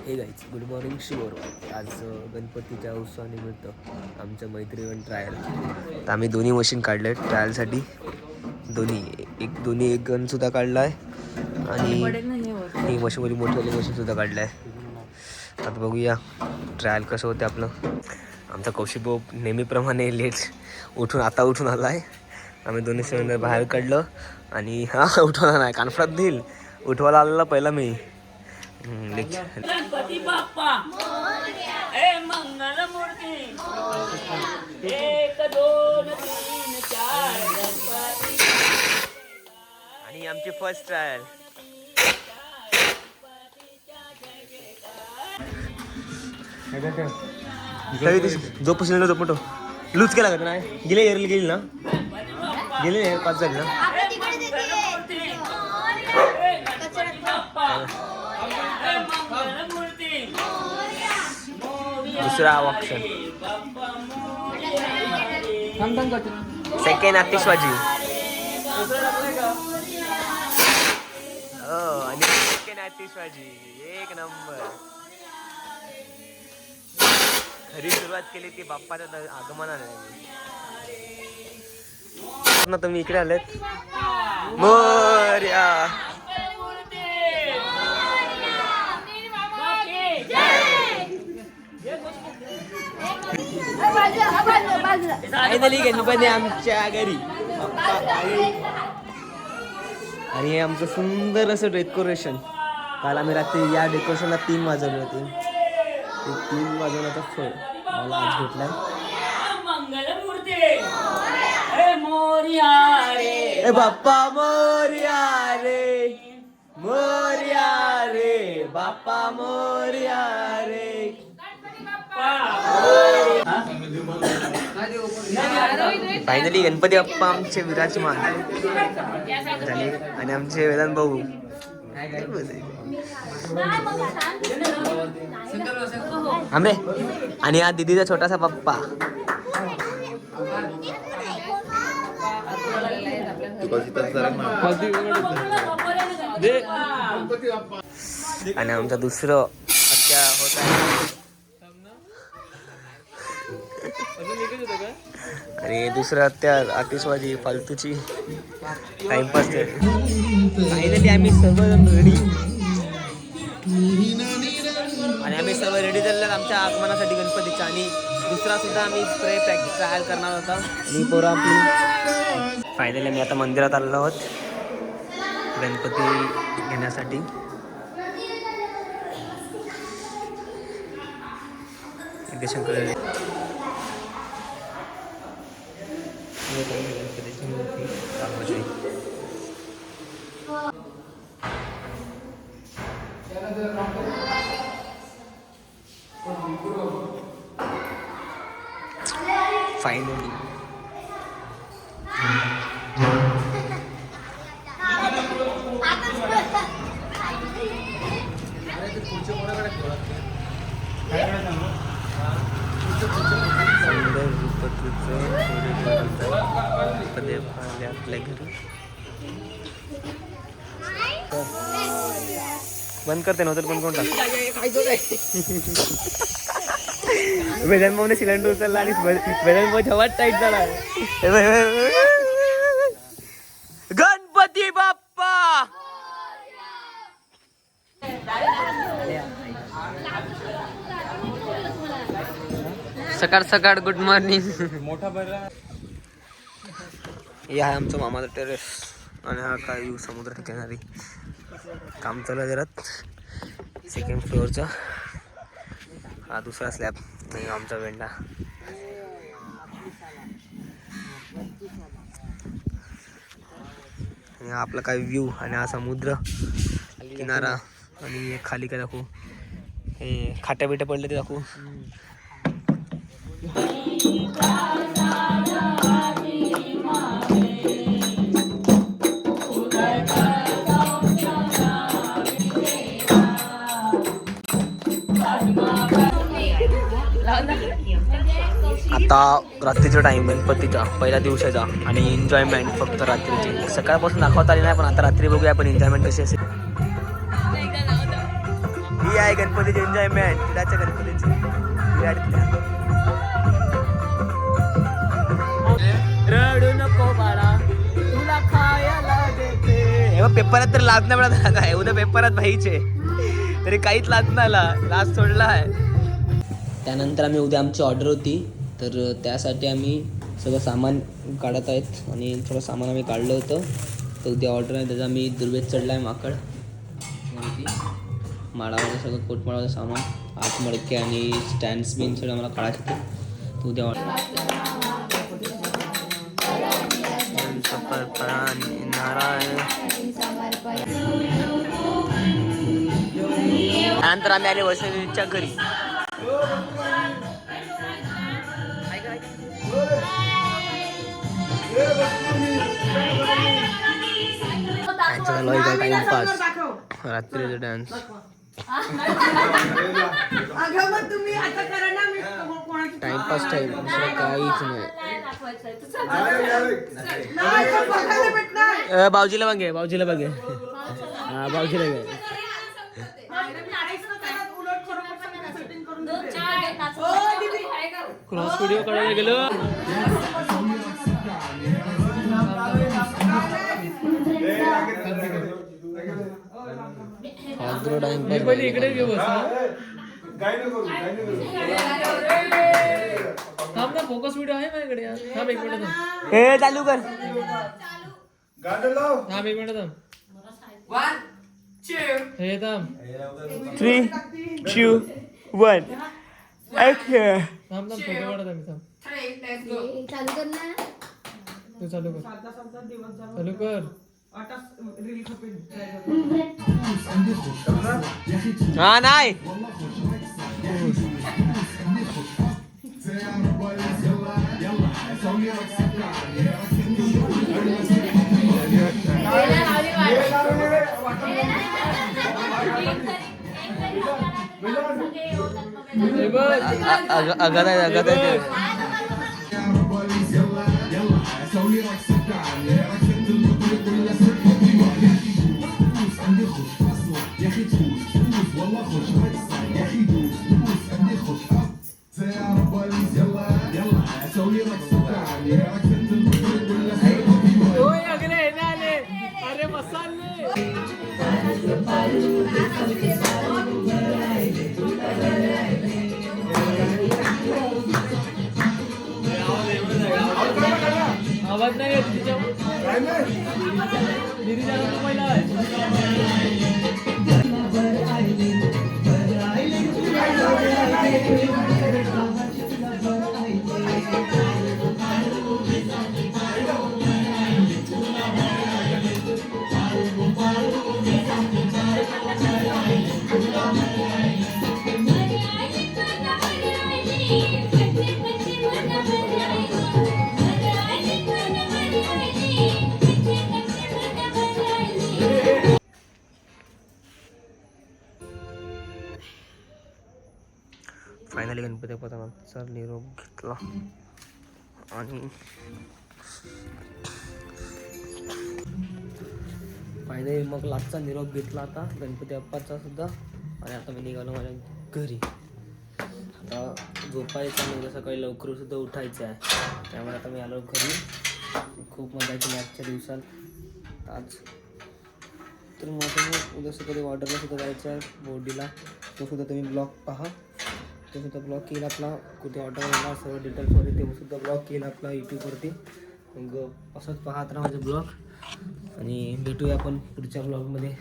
हे guys good morning sure. आज गणपतीच्या उत्सवानिमित्त आमचं मैत्रीण ट्रायल, तर आम्ही दोन्ही मशीन काढले आहेत ट्रायलसाठी. दोन्ही एक गनसुद्धा काढला आहे आणि ही मशीनमध्ये मोठीवाली मशीनसुद्धा काढलं आहे. आता बघूया ट्रायल कसं होते आपलं. आमचा कौशिक भाऊ नेहमीप्रमाणे लेट उठून आला आहे. आम्ही दोन्ही सिलेंडर बाहेर काढलं आणि उठवायला नाही, कॉन्फरन्स देईल उठवायला आलेला पहिला मी. गणपती बाप्पा हे मंगल मूर्ती 1 2 3 4 गणपती. आणि आमची फर्स्ट ट्रायल. जो पसंत जो फोटो लूज केला का नाही गेले एरल गेली ना गेले 5 झाली ना. दुसरा ऑप्शन सेकंड आतिषबाजी आणि सेकंड आतिषबाजी 1 नंबर. खरी सुरुवात केली ती बाप्पाच्या आगमनाने. तुम्ही इकडे आलेत मोरया. फायनली गणपती आमच्या घरी आणि हे आमचं सुंदर असं डेकोरेशन. काल आम्ही रात्री या डेकोरेशनला 3 वाजवले होते. ते 3 वाजवण्याचा फळ मला आज भेटलाय. ए बाप्पा मोरया रे मोरया रे बाप्पा मोरया रे. फायनली गणपती बाप्पा आमचे विराजमान झाले आणि आमचे वेदांत भाऊ आंबे आणि हा दिदीचा छोटासा पप्पा. आणि आमचा दुसरं आत्या होत आहे आणि दुसरं आत्या आतिषबाजी फालतूची टाइमपास. फायनली आम्ही सर्व रेडी आणि आम्ही सर्व रेडी झालेलो आमच्या आगमनासाठी गणपतीच्या. आणि दुसरा सुद्धा आम्ही स्प्रे ट्रायल करणार होता आणि पोरं आपली. फायनली आम्ही आता मंदिरात आलेलो आहोत गणपती घेण्यासाठी. इथे शंकर गणपतीची मूर्ती दाखवायची. फायनली आपल्या घरी बंद करते नव्हतं पण कोणता वेदांत भाऊने सिलेंडर उचलला आणि वेदांत भाऊ जेव्हा टाईट झाला. गणपती बाप्पा सकाळ सकाळ गुड मॉर्निंग. हे आहे आमचं मामाचं टेरेस आणि हा काय व्ह्यू समुद्र ठिकाणी. काम चालू आहे घरात 2nd फ्लोअरचा. हा दुसरा स्लॅब आणि आमचा वेंडा. आणि हा आपला काय व्ह्यू आणि हा समुद्र किनारा. आणि खाली काय दाखवू, हे खाट्या बिट्या पडले ते दाखवू. आता रात्रीचा टाइम गणपतीचा पहिल्या दिवसाचा आणि एन्जॉयमेंट फक्त रात्रीची. सकाळपासून दाखवता आली नाही पण आता रात्री बघूया आपण एन्जॉयमेंट कशी असेल. ही आहे गणपतीची एन्जॉयमेंट, तिडाच्या गणपतीची रडू नको बाळा तुला खायला देते. हे बघ पेपरात तर लाज नाही मिळत काय, उद्या पेपरात भाईचे तरी काहीच लाज नाही आला, लाज सोडला आहे. त्यानंतर आम्ही उद्या आमची ऑर्डर होती तर त्यासाठी आम्ही सगळं सामान काढत आहेत आणि थोडं सामान आम्ही काढलं होतं तर उद्या ऑर्डर आहे. त्याचा मी दुर्वेद चढला आहे माकड माळामध्ये सगळं कोटमाळाचं सामान, आठ मडके आणि स्टँड्स बिन सगळं मला काढायचं होतं तर उद्या ऑर्डर. त्यानंतर आम्ही आले वसंतच्या घरी. टाइमपास, रात्रीचा डान्स. टाइमपास टाईम दुसरं काहीच नाही. भाऊजीला बघे, भाऊजीला बघे, हा भाऊजीला घे. क्रॉस व्हिडिओ काढायला गेलो. इकडे घेऊ फोकस व्हिडिओ आहे माझ्याकडे. थांब एक मिनिट, हे चालू कर. थांब एक मिनिट, थांब. 1 2 हे थांब. 3 2 1 ऍक्शन. थांब थांब फोटो काढत आहे मी. थांब चालू कर ना, तू चालू कर, चालू कर. हा नाही अगद आहे, अगद आहे. अरे मसाले आवाज नाही येत तिच्या पहिला फायनली गणपती बाप्पाचा निरोप घेतला आणि फायनली मग लास्टचा निरोप घेतला आता गणपती बाप्पाचा सुद्धा. आणि आता मी निघालो माझ्या घरी. आता झोपायचं म्हणजे सकाळी लवकर सुद्धा उठायचं आहे, त्यामुळे आता मी आलो घरी. खूप मजा येते आजच्या दिवसात आज. तर माझं उद्या सकाळी ऑर्डरला सुद्धा जायचं आहे बोर्डीला, तो सुद्धा तुम्ही ब्लॉग पहा. तो सुद्धा ब्लॉग केला आपला, कुठे ऑर्डर आला सर्व डिटेल्सवरती ते सुद्धा ब्लॉग केला आपला यूट्यूबवरती. मग असंच पाहत राहा माझे ब्लॉग आणि भेटूया आपण पुढच्या ब्लॉगमध्ये.